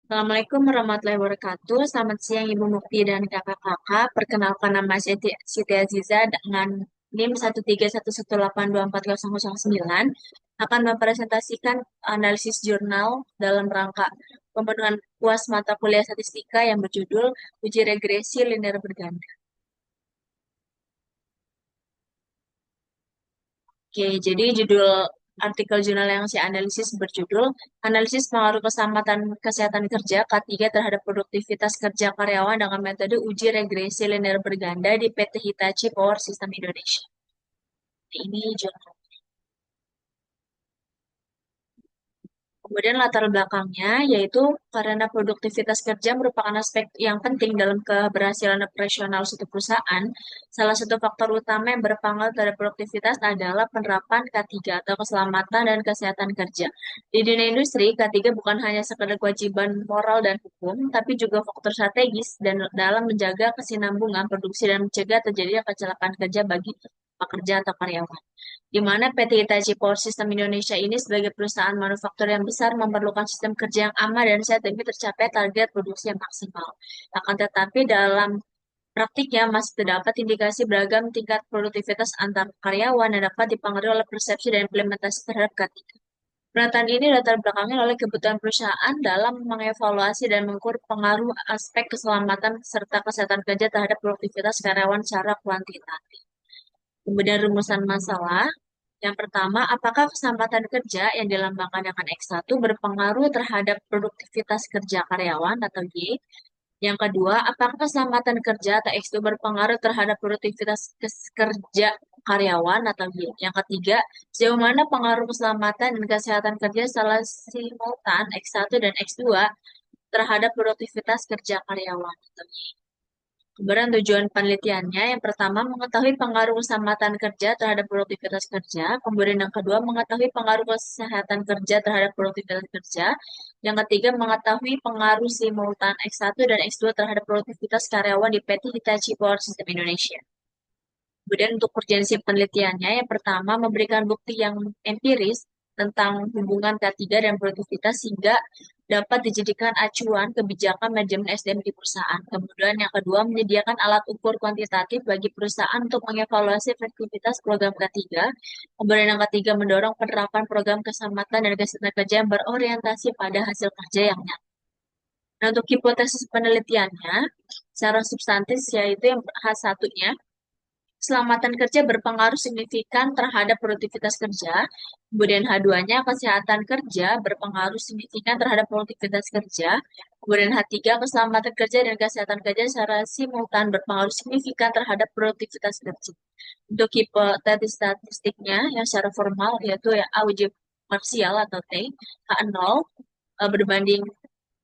Assalamualaikum warahmatullahi wabarakatuh. Selamat siang Ibu Mukti dan kakak-kakak. Perkenalkan nama Siti Aziza dengan NIM 131182409 akan mempresentasikan analisis jurnal dalam rangka pemenuhan UAS mata kuliah statistika yang berjudul Uji Regresi Linear Berganda. Oke, jadi judul artikel jurnal yang saya analisis berjudul Analisis Pengaruh Keselamatan Kesehatan Kerja K3 terhadap Produktivitas Kerja Karyawan dengan Metode Uji Regresi Linear Berganda di PT Hitachi Power System Indonesia. Ini jurnal. Kemudian latar belakangnya yaitu karena produktivitas kerja merupakan aspek yang penting dalam keberhasilan operasional suatu perusahaan. Salah satu faktor utama yang berpengaruh terhadap produktivitas adalah penerapan K3 atau keselamatan dan kesehatan kerja. Di dunia industri, K3 bukan hanya sekedar kewajiban moral dan hukum, tapi juga faktor strategis dan dalam menjaga kesinambungan produksi dan mencegah terjadinya kecelakaan kerja bagi pekerja atau karyawan di mana PT Hitachi Power System Indonesia ini sebagai perusahaan manufaktur yang besar memerlukan sistem kerja yang aman dan sehat demi tercapai target produksi yang maksimal. Akan tetapi dalam praktiknya masih terdapat indikasi beragam tingkat produktivitas antar karyawan yang dapat dipengaruhi oleh persepsi dan implementasi terhadap K3. Pernyataan ini latar belakangnya oleh kebutuhan perusahaan dalam mengevaluasi dan mengukur pengaruh aspek keselamatan serta kesehatan kerja terhadap produktivitas karyawan secara kuantitatif. Kemudian rumusan masalah. Yang pertama, apakah keselamatan kerja yang dilambangkan dengan X1 berpengaruh terhadap produktivitas kerja karyawan atau Y? Yang kedua, apakah keselamatan kerja atau X2 berpengaruh terhadap produktivitas kerja karyawan atau Y? Yang ketiga, sejauh mana pengaruh keselamatan dan kesehatan kerja salah simultan X1 dan X2 terhadap produktivitas kerja karyawan atau Y? Kemudian tujuan penelitiannya, yang pertama mengetahui pengaruh keselamatan kerja terhadap produktivitas kerja, kemudian yang kedua mengetahui pengaruh kesehatan kerja terhadap produktivitas kerja, yang ketiga mengetahui pengaruh simultan X1 dan X2 terhadap produktivitas karyawan di PT Hitachi Power System Indonesia. Kemudian untuk urgensi penelitiannya, yang pertama memberikan bukti yang empiris tentang hubungan K3 dan produktivitas sehingga dapat dijadikan acuan kebijakan manajemen SDM di perusahaan. Kemudian yang kedua, menyediakan alat ukur kuantitatif bagi perusahaan untuk mengevaluasi efektivitas program K3. Kemudian yang ketiga, mendorong penerapan program keselamatan dan kesehatan kerja yang berorientasi pada hasil kerja yang nyata. Nah, untuk hipotesis penelitiannya, secara substantif yaitu yang H1-nya, keselamatan kerja berpengaruh signifikan terhadap produktivitas kerja. Kemudian H2-nya, kesehatan kerja berpengaruh signifikan terhadap produktivitas kerja. Kemudian H3, keselamatan kerja dan kesehatan kerja secara simultan berpengaruh signifikan terhadap produktivitas kerja. Untuk hipotesis statistiknya, yang secara formal yaitu ya A uji parsial atau T, H0 berbanding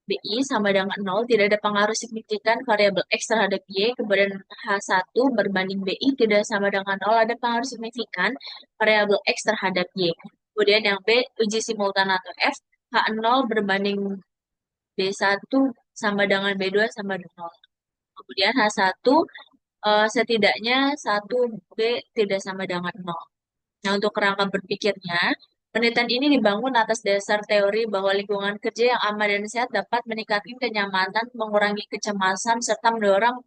BI sama dengan 0, tidak ada pengaruh signifikan variabel X terhadap Y, kemudian H1 berbanding BI tidak sama dengan 0, ada pengaruh signifikan variabel X terhadap Y. Kemudian yang B, uji simultan atau F, H0 berbanding B1 sama dengan B2 sama dengan 0. Kemudian H1 setidaknya 1B tidak sama dengan 0. Nah, untuk kerangka berpikirnya, penelitian ini dibangun atas dasar teori bahwa lingkungan kerja yang aman dan sehat dapat meningkatkan kenyamanan, mengurangi kecemasan, serta mendorong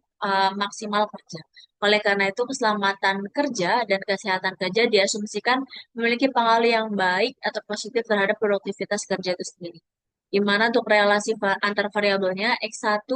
maksimal kerja. Oleh karena itu, keselamatan kerja dan kesehatan kerja diasumsikan memiliki pengaruh yang baik atau positif terhadap produktivitas kerja itu sendiri. Di mana untuk relasi antar variabelnya, X1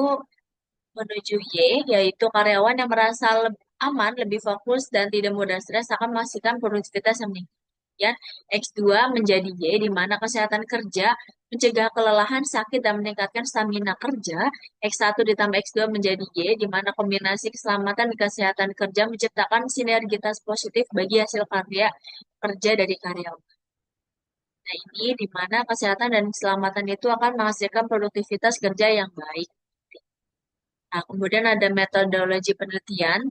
menuju Y, yaitu karyawan yang merasa aman, lebih fokus, dan tidak mudah stres akan memastikan produktivitas yang meningkat. Ya, X2 menjadi Y, di mana kesehatan kerja mencegah kelelahan, sakit, dan meningkatkan stamina kerja. X1 ditambah X2 menjadi Y, di mana kombinasi keselamatan dan kesehatan kerja menciptakan sinergitas positif bagi hasil karya kerja dari karyawan. Nah, ini di mana kesehatan dan keselamatan itu akan menghasilkan produktivitas kerja yang baik. Nah, kemudian ada metodologi penelitian.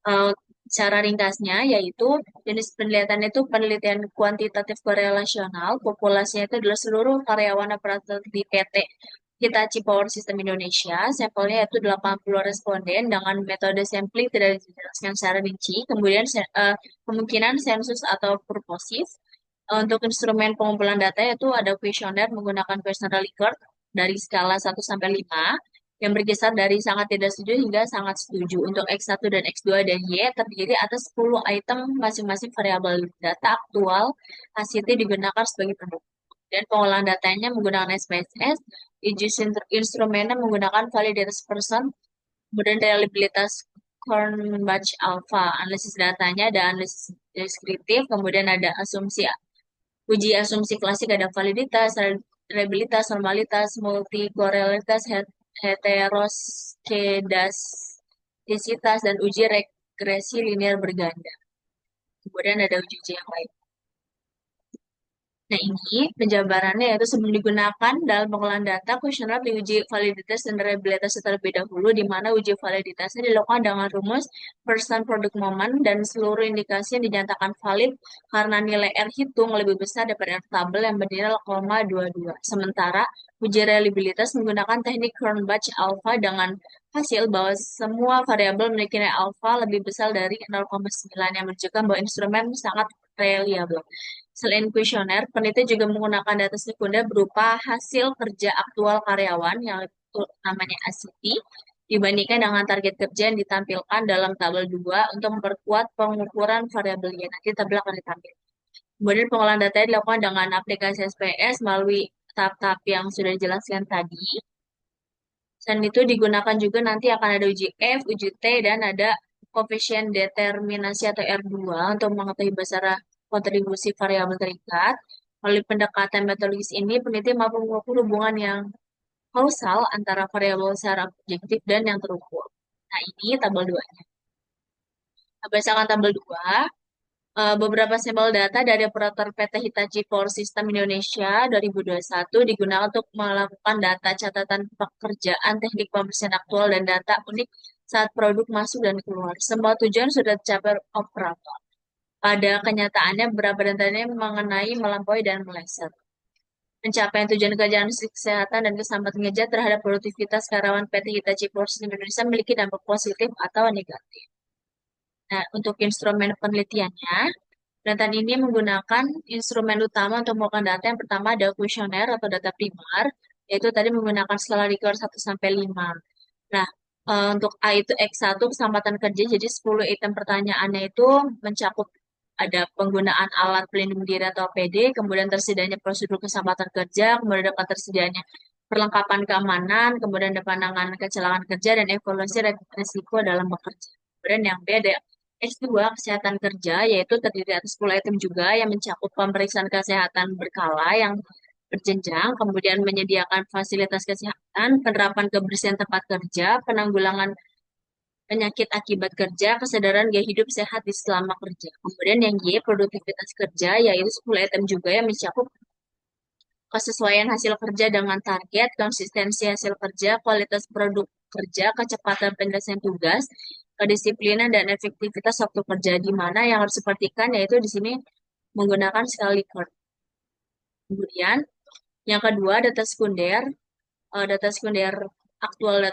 Eh, Cara ringkasnya yaitu jenis penelitian itu penelitian kuantitatif korelasional. Populasinya itu adalah seluruh karyawan operator di PT Hitachi Power System Indonesia. Sampelnya itu 80 responden dengan metode sampling tidak dijelaskan secara rinci. Kemudian kemungkinan sensus atau purposif. Untuk instrumen pengumpulan data itu ada kuesioner menggunakan questionnaire record. dari skala 1 sampai 5 yang berkisar dari sangat tidak setuju hingga sangat setuju. Untuk X1 dan X2 dan Y terdiri atas 10 item masing-masing variabel data aktual ACT digunakan sebagai pendukung. Dan pengolahan datanya menggunakan SPSS, instrumennya menggunakan validated person, kemudian reliabilitas Cronbach Alpha, analisis datanya ada analisis deskriptif, kemudian ada uji asumsi klasik, ada validitas, reliabilitas, normalitas, multikorelitas, heteroskedastisitas, dan uji regresi linear berganda. Kemudian ada uji-uji yang lain. Nah, ini penjabarannya yaitu sebelum digunakan dalam pengolahan data, kuesioner diuji validitas dan reliabilitas terlebih dahulu, di mana uji validitasnya dilakukan dengan rumus percent product moment dan seluruh indikasi yang dinyatakan valid karena nilai R hitung lebih besar daripada R tabel yang bernilai 0,22. Sementara uji reliabilitas menggunakan teknik Cronbach alpha dengan hasil bahwa semua variabel memiliki nilai alpha lebih besar dari 0,9 yang menunjukkan bahwa instrumen sangat reliable. Selain kuesioner, peneliti juga menggunakan data sekunder berupa hasil kerja aktual karyawan yang itu namanya ACT dibandingkan dengan target kerja yang ditampilkan dalam tabel 2 untuk memperkuat pengukuran variabelnya. Nanti tabel akan ditampilkan. Kemudian pengolahan data dilakukan dengan aplikasi SPS melalui tahap-tahap yang sudah dijelaskan tadi. Selain itu digunakan juga nanti akan ada uji F, uji T, dan ada koefisien determinasi atau R2 untuk mengetahui besaran kontribusi variabel terikat. Melalui pendekatan metodologis ini, peneliti mampu mengukur hubungan yang kausal antara variabel secara objektif dan yang terukur. Nah, ini tabel 2. Berdasarkan tabel 2, beberapa sampel data dari operator PT Hitachi Power System Indonesia 2021 digunakan untuk melakukan data catatan pekerjaan teknik pembersihan aktual dan data unik saat produk masuk dan keluar. Semua tujuan sudah tercapai operator. Pada kenyataannya, beberapa datanya mengenai melampaui dan meleset. Pencapaian tujuan kerjaan kesehatan dan keselamatan kerja terhadap produktivitas karyawan PT Hitachi Power System Indonesia memiliki dampak positif atau negatif. Nah, untuk instrumen penelitiannya, data ini menggunakan instrumen utama untuk melakukan data. Yang pertama ada kuesioner atau data primar, yaitu tadi menggunakan skala Likert 1 sampai 5. Nah, untuk A itu X1 keselamatan kerja, jadi 10 item pertanyaannya itu mencakup ada penggunaan alat pelindung diri atau APD, kemudian tersedianya prosedur keselamatan kerja, kemudian dapat tersedianya perlengkapan keamanan, kemudian ada penanganan kecelakaan kerja, dan evaluasi risiko dalam bekerja. Kemudian yang B ada S2 kesehatan kerja, yaitu terdiri atas 10 item juga yang mencakup pemeriksaan kesehatan berkala yang berjenjang, kemudian menyediakan fasilitas kesehatan, penerapan kebersihan tempat kerja, penanggulangan penyakit akibat kerja, kesadaran gaya hidup sehat di selama kerja. Kemudian yang Y, produktivitas kerja, yaitu 10 item juga yang mencakup kesesuaian hasil kerja dengan target, konsistensi hasil kerja, kualitas produk kerja, kecepatan penyelesaian tugas, kedisiplinan dan efektivitas waktu kerja, di mana yang harus diperhatikan yaitu di sini menggunakan skala Likert. Kemudian yang kedua data sekunder aktual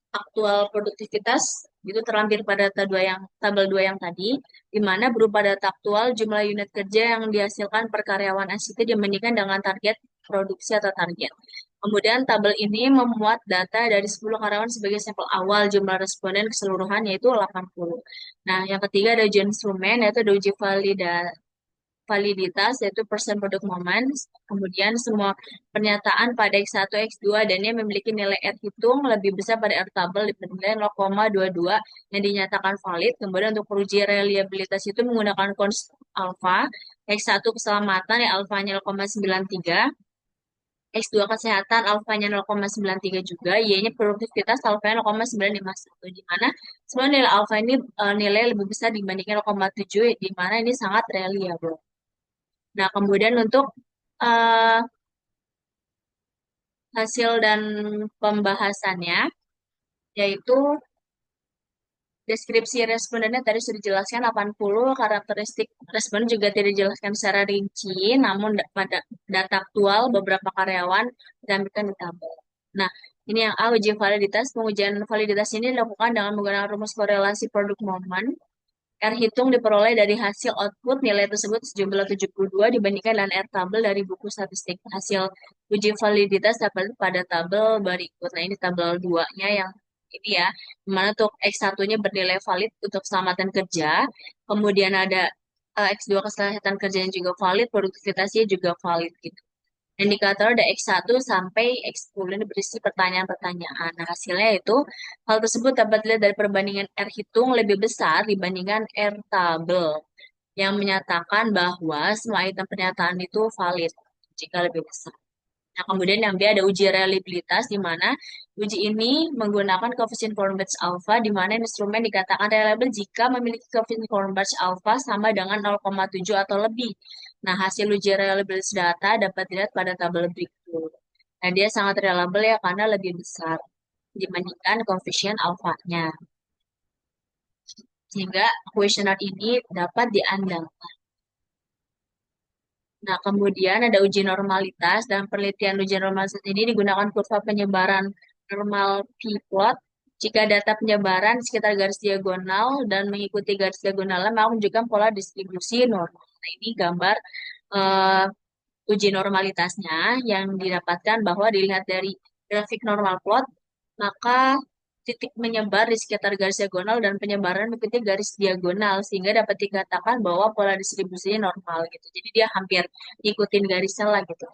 aktual produktivitas itu terlampir pada tabel 2 yang tadi, di mana berupa data aktual jumlah unit kerja yang dihasilkan per karyawan ACT dibandingkan dengan target produksi atau target. Kemudian tabel ini memuat data dari 10 karyawan sebagai sampel awal, jumlah responden keseluruhan yaitu 80. Nah, yang ketiga ada uji instrumen, yaitu ada uji validitas, yaitu percent product moment. Kemudian semua pernyataan pada X1, X2, dan Y memiliki nilai R hitung lebih besar pada R tabel dibandingkan 0,22 yang dinyatakan valid. Kemudian untuk uji reliabilitas itu menggunakan cons alpha, X1 keselamatan yang alfanya 0,93, X2 kesehatan alfanya 0,93 juga, Y-nya produktivitas alfanya 0,951, di mana semua nilai alfa ini nilai lebih besar dibandingkan 0,7, di mana ini sangat reliable. Nah, kemudian untuk eh, hasil dan pembahasannya, yaitu deskripsi respondennya tadi sudah dijelaskan 80, karakteristik responden juga tidak dijelaskan secara rinci, namun pada data aktual beberapa karyawan ditampilkan di tabel. Nah, ini yang A, uji validitas. Pengujian validitas ini dilakukan dengan menggunakan rumus korelasi produk moment. R hitung diperoleh dari hasil output nilai tersebut sejumlah 72 dibandingkan dengan R tabel dari buku statistik. Hasil uji validitas dapat pada tabel berikut. Nah, ini tabel 2-nya yang ini ya, dimana untuk X1-nya bernilai valid untuk keselamatan kerja, kemudian ada X2 kesehatan kerja yang juga valid, produktivitasnya juga valid gitu. Indikator ada X1 sampai X10 ini berisi pertanyaan-pertanyaan. Nah, hasilnya itu hal tersebut dapat dilihat dari perbandingan R hitung lebih besar dibandingkan R tabel yang menyatakan bahwa semua item pernyataan itu valid jika lebih besar. Nah, kemudian yang B ada uji reliabilitas di mana uji ini menggunakan koefisien Cornbach alpha di mana instrumen dikatakan reliable jika memiliki koefisien Cornbach alpha sama dengan 0,7 atau lebih. Nah, hasil uji reliabilitas data dapat dilihat pada tabel berikut. Nah, dia sangat reliable ya karena lebih besar dibandingkan koefisien alfanya. Sehingga kuesioner ini dapat diandalkan. Nah, kemudian ada uji normalitas. Dan penelitian uji normalitas ini digunakan kurva penyebaran normal p-plot. Jika data penyebaran sekitar garis diagonal dan mengikuti garis diagonalnya, maka menunjukkan pola distribusi normal. Nah, ini gambar eh, uji normalitasnya yang didapatkan bahwa dilihat dari grafik normal plot, maka titik menyebar di sekitar garis diagonal dan penyebaran mengikuti garis diagonal sehingga dapat dikatakan bahwa pola distribusinya normal gitu. Jadi dia hampir ngikutin garisnya lah gitu.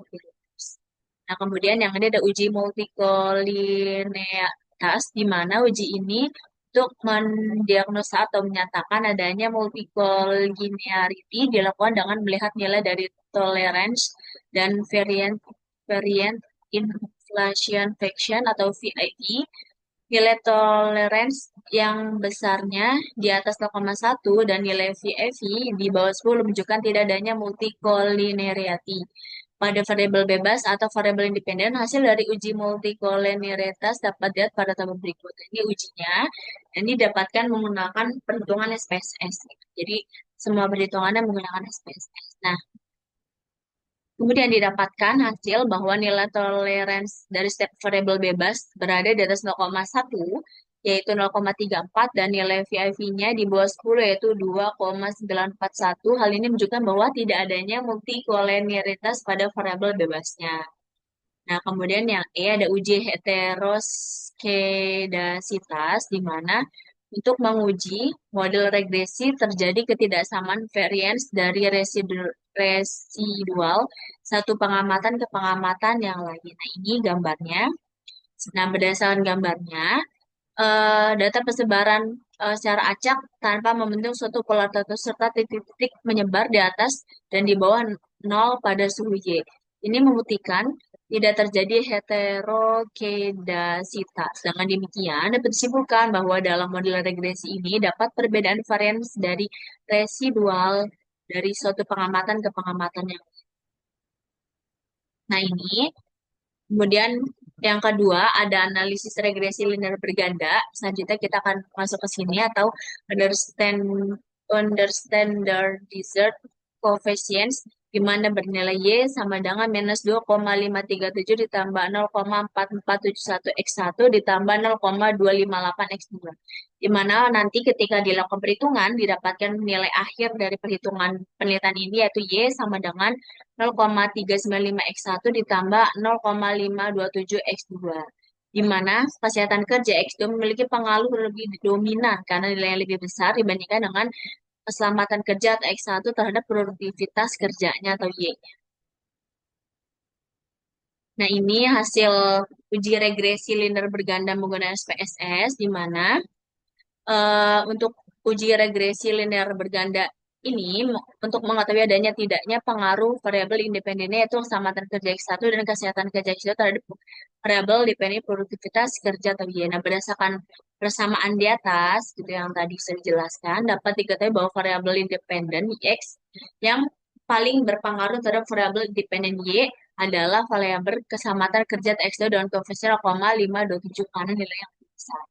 Nah, kemudian yang ini ada uji multikolinearitas, di mana uji ini untuk mendiagnosa atau menyatakan adanya multikolinearity dilakukan dengan melihat nilai dari tolerance dan variant variant inflation function atau VIV. Nilai tolerance yang besarnya di atas 0,1 dan nilai VIV di bawah 10 menunjukkan tidak adanya multikolinearity. Pada variabel bebas atau variabel independen, hasil dari uji multikolinearitas dapat dilihat pada tabel berikut. Ini ujinya, ini didapatkan menggunakan perhitungan SPSS. Jadi, semua perhitungannya menggunakan SPSS. Nah, kemudian didapatkan hasil bahwa nilai tolerance dari setiap variabel bebas berada di atas 0,1, yaitu 0,34, dan nilai VIV-nya di bawah 10, yaitu 2,941. Hal ini menunjukkan bahwa tidak adanya multikolinearitas pada variabel bebasnya. Nah, kemudian yang E ada uji heteroskedasitas, di mana untuk menguji model regresi terjadi ketidaksamaan variance dari residual satu pengamatan ke pengamatan yang lain. Nah, ini gambarnya. Nah, berdasarkan gambarnya, data persebaran secara acak tanpa membentuk suatu pola tertentu serta titik-titik menyebar di atas dan di bawah 0 pada suhu Y. Ini membuktikan tidak terjadi heterokedasitas. Dengan demikian, dapat disimpulkan bahwa dalam model regresi ini dapat perbedaan varians dari residual dari suatu pengamatan ke pengamatan yang. Nah, ini kemudian yang kedua ada analisis regresi linear berganda. Selanjutnya kita akan masuk ke sini atau understandardized coefficients di mana bernilai Y sama dengan minus 2,537 ditambah 0,4471 X1 ditambah 0,258 X2. Di mana nanti ketika dilakukan perhitungan didapatkan nilai akhir dari perhitungan penelitian ini yaitu Y sama dengan 0,395 X1 ditambah 0,527 X2. Di mana kesehatan kerja X2 memiliki pengaruh lebih dominan karena nilainya lebih besar dibandingkan dengan keselamatan kerja atau X1 terhadap produktivitas kerjanya atau Y. Nah, ini hasil uji regresi linear berganda menggunakan SPSS, di mana untuk uji regresi linear berganda ini untuk mengetahui adanya tidaknya pengaruh variabel independennya yaitu keselamatan kerja X1 dan kesehatan kerja X2 terhadap variabel dependen produktivitas kerja atau Y. Nah, berdasarkan persamaan di atas, gitu yang tadi sudah dijelaskan, dapat diketahui bahwa variabel independen X yang paling berpengaruh terhadap variabel independen Y adalah variabel keselamatan kerja X2 dengan koefisien 0,527 karena nilai yang besar.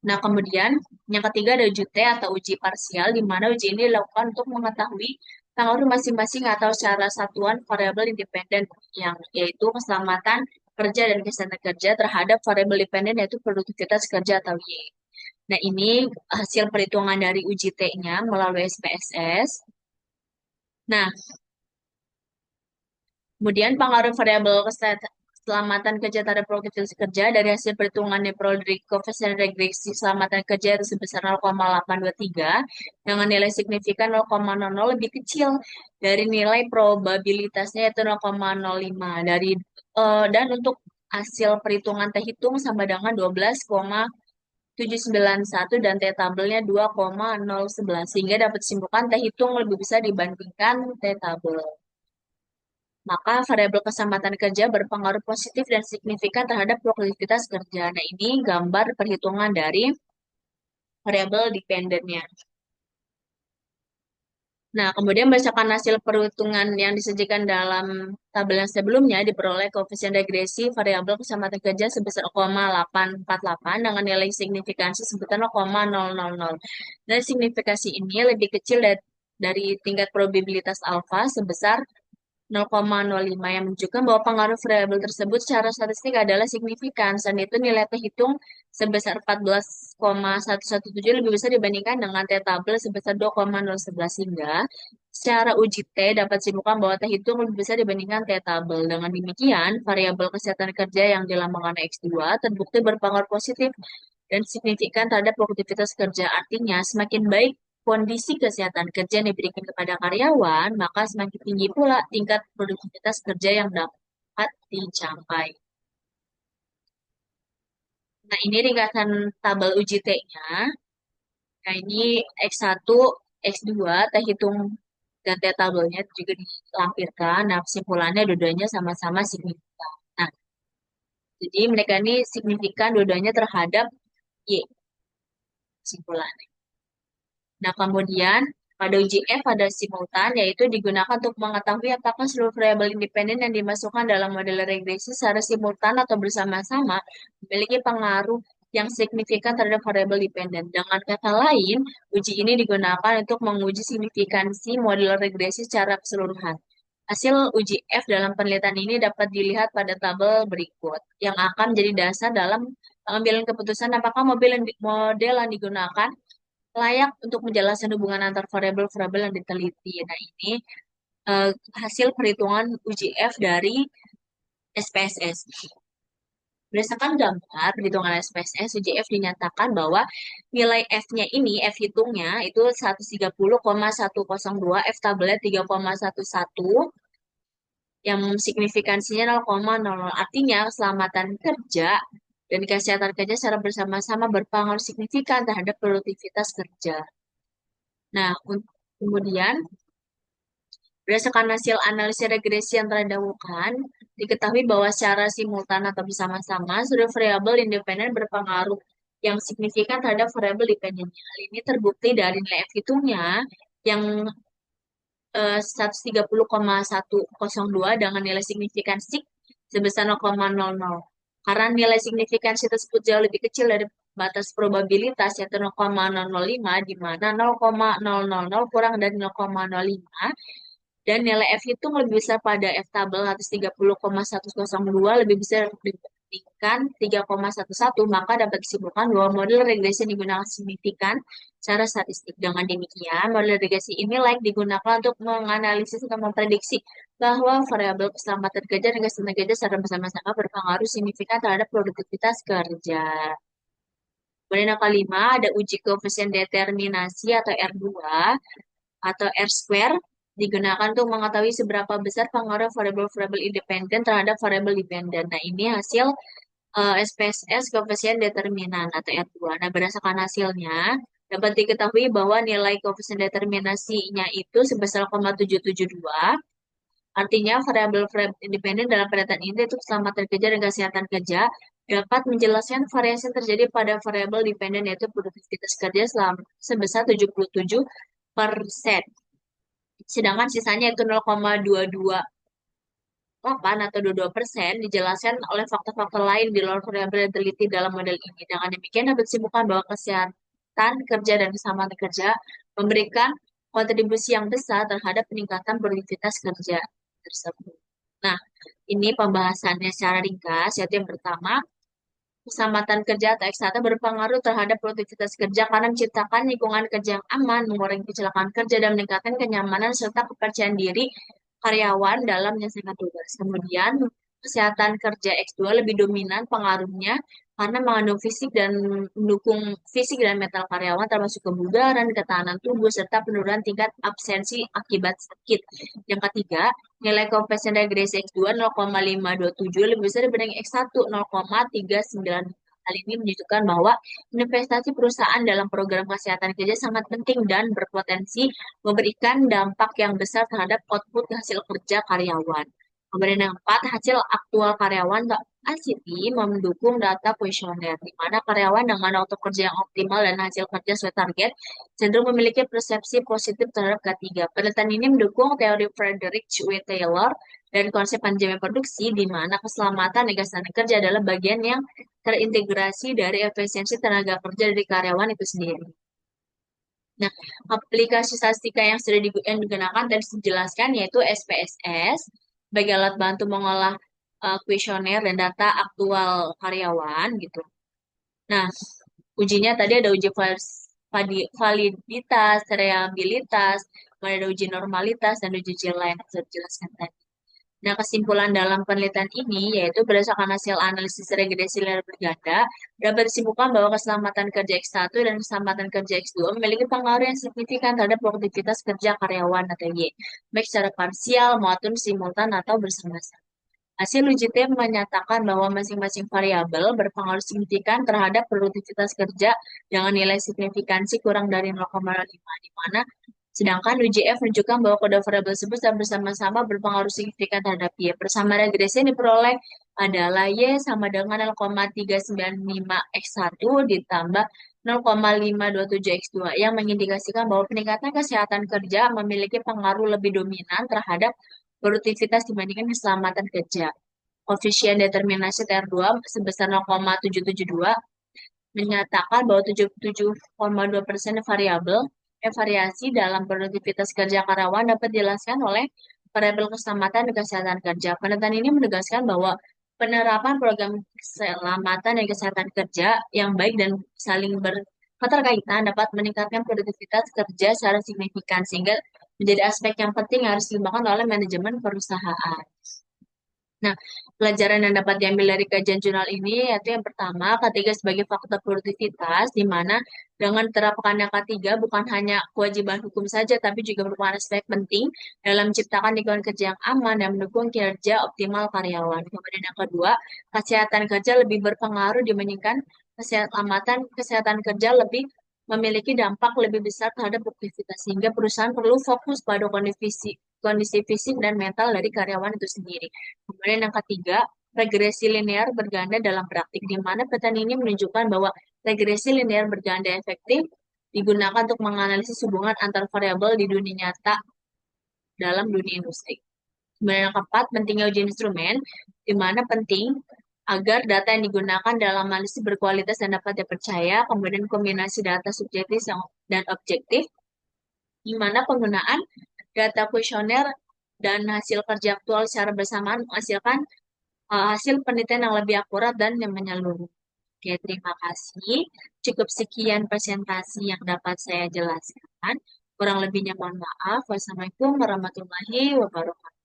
Nah, kemudian yang ketiga ada uji T atau uji parsial, di mana uji ini dilakukan untuk mengetahui pengaruh masing-masing atau secara satuan variabel independen yang yaitu keselamatan kerja dan kesehatan kerja terhadap variabel dependen yaitu produktivitas kerja atau Y. Nah, ini hasil perhitungan dari uji T-nya melalui SPSS. Nah, kemudian pengaruh variabel keselamatan kerja terhadap produktivitas kerja dari hasil perhitungan Neprolog koefisien regresi keselamatan kerja itu sebesar 0,823 dengan nilai signifikan 0,00 lebih kecil dari nilai probabilitasnya yaitu 0,05 dan untuk hasil perhitungan T hitung sama dengan 12,791 dan T tabelnya 2,011 sehingga dapat disimpulkan T hitung lebih besar dibandingkan T tabel. Maka variabel keselamatan kerja berpengaruh positif dan signifikan terhadap produktivitas kerja. Nah, ini gambar perhitungan dari variabel dependennya. Nah, kemudian berdasarkan hasil perhitungan yang disajikan dalam tabel yang sebelumnya, diperoleh koefisien regresi variabel keselamatan kerja sebesar 0,848 dengan nilai signifikansi sebesar 0,000. Dan signifikasi ini lebih kecil dari tingkat probabilitas alfa sebesar 0,05 yang menunjukkan bahwa pengaruh variabel tersebut secara statistik adalah signifikan. Selain itu, nilai terhitung sebesar 14,117 lebih besar dibandingkan dengan T tabel sebesar 2,011 hingga secara uji T dapat disimpulkan bahwa terhitung lebih besar dibandingkan T tabel. Dengan demikian, variabel kesehatan kerja yang dilambangkan X2 terbukti berpengaruh positif dan signifikan terhadap produktivitas kerja. Artinya, semakin baik kondisi kesehatan kerja yang diberikan kepada karyawan, maka semakin tinggi pula tingkat produktivitas kerja yang dapat dicapai. Nah, ini ringkasan tabel uji T-nya. Nah, ini X1, X2, kita hitung dan T tabelnya juga dilampirkan. Nah, kesimpulannya dua-duanya sama-sama signifikan. Nah, jadi mereka ini signifikan dua-duanya terhadap Y, kesimpulannya. Nah, kemudian pada uji F ada simultan, yaitu digunakan untuk mengetahui apakah seluruh variabel independen yang dimasukkan dalam model regresi secara simultan atau bersama-sama memiliki pengaruh yang signifikan terhadap variabel dependen. Dengan kata lain, uji ini digunakan untuk menguji signifikansi model regresi secara keseluruhan. Hasil uji F dalam penelitian ini dapat dilihat pada tabel berikut, yang akan menjadi dasar dalam pengambilan keputusan apakah model yang digunakan layak untuk menjelaskan hubungan antar variabel-variabel yang diteliti. Nah, ini eh, hasil perhitungan uji F dari SPSS. Berdasarkan gambar perhitungan SPSS, uji F dinyatakan bahwa nilai F-nya ini, F hitungnya itu 130,102, F tabelnya 3,11, yang signifikansinya 0,00. Artinya, keselamatan kerja dan kesehatan kerja secara bersama-sama berpengaruh signifikan terhadap produktivitas kerja. Nah, kemudian berdasarkan hasil analisis regresi yang telah didahulukan, diketahui bahwa secara simultan atau bersama-sama, seluruh variabel independen berpengaruh yang signifikan terhadap variabel dependennya. Hal ini terbukti dari nilai F hitungnya yang 130,102 dengan nilai signifikansi sebesar 0,00. Karena nilai signifikansi tersebut jauh lebih kecil dari batas probabilitas yaitu 0,005 di mana 0,000 kurang dari 0,05 dan nilai F hitung lebih besar pada F tabel 130,102 lebih besar dibandingkan 3,11 maka dapat disimpulkan bahwa model regresi yang digunakan signifikan secara statistik. Dengan demikian, model regresi ini layak digunakan untuk menganalisis atau memprediksi bahwa variabel keselamatan kerja dan kesehatan kerja secara bersama-sama berpengaruh signifikan terhadap produktivitas kerja. Kemudian yang kelima, ada uji koefisien determinasi atau R2 atau R square digunakan untuk mengetahui seberapa besar pengaruh variabel-variabel independen terhadap variabel dependen. Nah, ini hasil SPSS koefisien determinan atau R2. Nah, berdasarkan hasilnya, dapat diketahui bahwa nilai koefisien determinasinya itu sebesar 0,772. Artinya, variabel-variabel independen dalam penelitian ini itu keselamatan kerja dan kesehatan kerja dapat menjelaskan variasi yang terjadi pada variabel dependen yaitu produktivitas kerja sebesar 77%. Sedangkan sisanya itu 0,228 atau 22% dijelaskan oleh faktor-faktor lain di luar variabel yang teliti dalam model ini. Dengan demikian dapat disimpulkan bahwa kesehatan kerja dan keselamatan kerja memberikan kontribusi yang besar terhadap peningkatan produktivitas kerja tersebut. Nah, ini pembahasannya secara ringkas, yaitu yang pertama, keselamatan kerja atau X1 berpengaruh terhadap produktivitas kerja karena menciptakan lingkungan kerja yang aman, mengurangi kecelakaan kerja, dan meningkatkan kenyamanan serta kepercayaan diri karyawan dalam menyelesaikan tugas. Kemudian, kesehatan kerja X2 lebih dominan pengaruhnya karena mengandung fisik dan mendukung fisik dan mental karyawan termasuk kebugaran, ketahanan tubuh, serta penurunan tingkat absensi akibat sakit. Yang ketiga, nilai koefisien regresi X2 0,527 lebih besar dibanding X1 0,39. Hal ini menunjukkan bahwa investasi perusahaan dalam program kesehatan kerja sangat penting dan berpotensi memberikan dampak yang besar terhadap output hasil kerja karyawan. Kemudian yang keempat, hasil aktual karyawan atau ACT mendukung data kuesioner, di mana karyawan dengan waktu kerja yang optimal dan hasil kerja sesuai target cenderung memiliki persepsi positif terhadap K3. Penelitian ini mendukung teori Frederick W. Taylor dan konsep manajemen produksi, di mana keselamatan dan kesehatan kerja adalah bagian yang terintegrasi dari efisiensi tenaga kerja dari karyawan itu sendiri. Nah, aplikasi statistika yang sudah digunakan dan dijelaskan yaitu SPSS sebagai alat bantu mengolah kuesioner dan data aktual karyawan gitu. Nah, ujinya tadi ada uji validitas, reliabilitas, kemudian ada uji normalitas, dan uji lain yang sudah dijelaskan tadi. Nah, kesimpulan dalam penelitian ini yaitu berdasarkan hasil analisis regresi linear berganda, dapat disimpulkan bahwa keselamatan kerja X1 dan keselamatan kerja X2 memiliki pengaruh yang signifikan terhadap produktivitas kerja karyawan atau Y, baik secara parsial maupun simultan atau bersama-sama. Hasil uji tim menyatakan bahwa masing-masing variabel berpengaruh signifikan terhadap produktivitas kerja dengan nilai signifikansi kurang dari 0,5, di mana sedangkan uji F menunjukkan bahwa kedua variabel tersebut secara bersama-sama berpengaruh signifikan terhadap Y. Persamaan regresi yang diperoleh adalah Y sama dengan 0,395 X1 ditambah 0,527 X2 yang mengindikasikan bahwa peningkatan kesehatan kerja memiliki pengaruh lebih dominan terhadap produktivitas dibandingkan keselamatan kerja. Koefisien determinasi TR2 sebesar 0,772 menyatakan bahwa 77,2% variasi dalam produktivitas kerja karyawan dapat dijelaskan oleh variabel keselamatan dan kesehatan kerja. Penelitian ini menegaskan bahwa penerapan program keselamatan dan kesehatan kerja yang baik dan saling berketerkaitan dapat meningkatkan produktivitas kerja secara signifikan, sehingga menjadi aspek yang penting yang harus dikembangkan oleh manajemen perusahaan. Nah, pelajaran yang dapat diambil dari kajian jurnal ini yaitu yang pertama, K3 sebagai faktor produktivitas, di mana dengan terapkannya K3 bukan hanya kewajiban hukum saja, tapi juga merupakan aspek penting dalam menciptakan lingkungan kerja yang aman dan mendukung kinerja optimal karyawan. Kemudian yang kedua, kesehatan kerja lebih berpengaruh dibandingkan kesehatan kerja lebih memiliki dampak lebih besar terhadap produktivitas, sehingga perusahaan perlu fokus pada kondisi fisik dan mental dari karyawan itu sendiri. Kemudian yang ketiga, regresi linear berganda dalam praktik, di mana penelitian ini menunjukkan bahwa regresi linear berganda efektif digunakan untuk menganalisis hubungan antar variabel di dunia nyata dalam dunia industri. Kemudian yang keempat, pentingnya uji instrumen, di mana penting agar data yang digunakan dalam analisis berkualitas dan dapat dipercaya, kemudian kombinasi data subjektif dan objektif, di mana penggunaan data kuesioner dan hasil kerja aktual secara bersamaan menghasilkan hasil penelitian yang lebih akurat dan yang menyeluruh. Oke, terima kasih. Cukup sekian presentasi yang dapat saya jelaskan. Kurang lebihnya mohon maaf. Wassalamualaikum warahmatullahi wabarakatuh.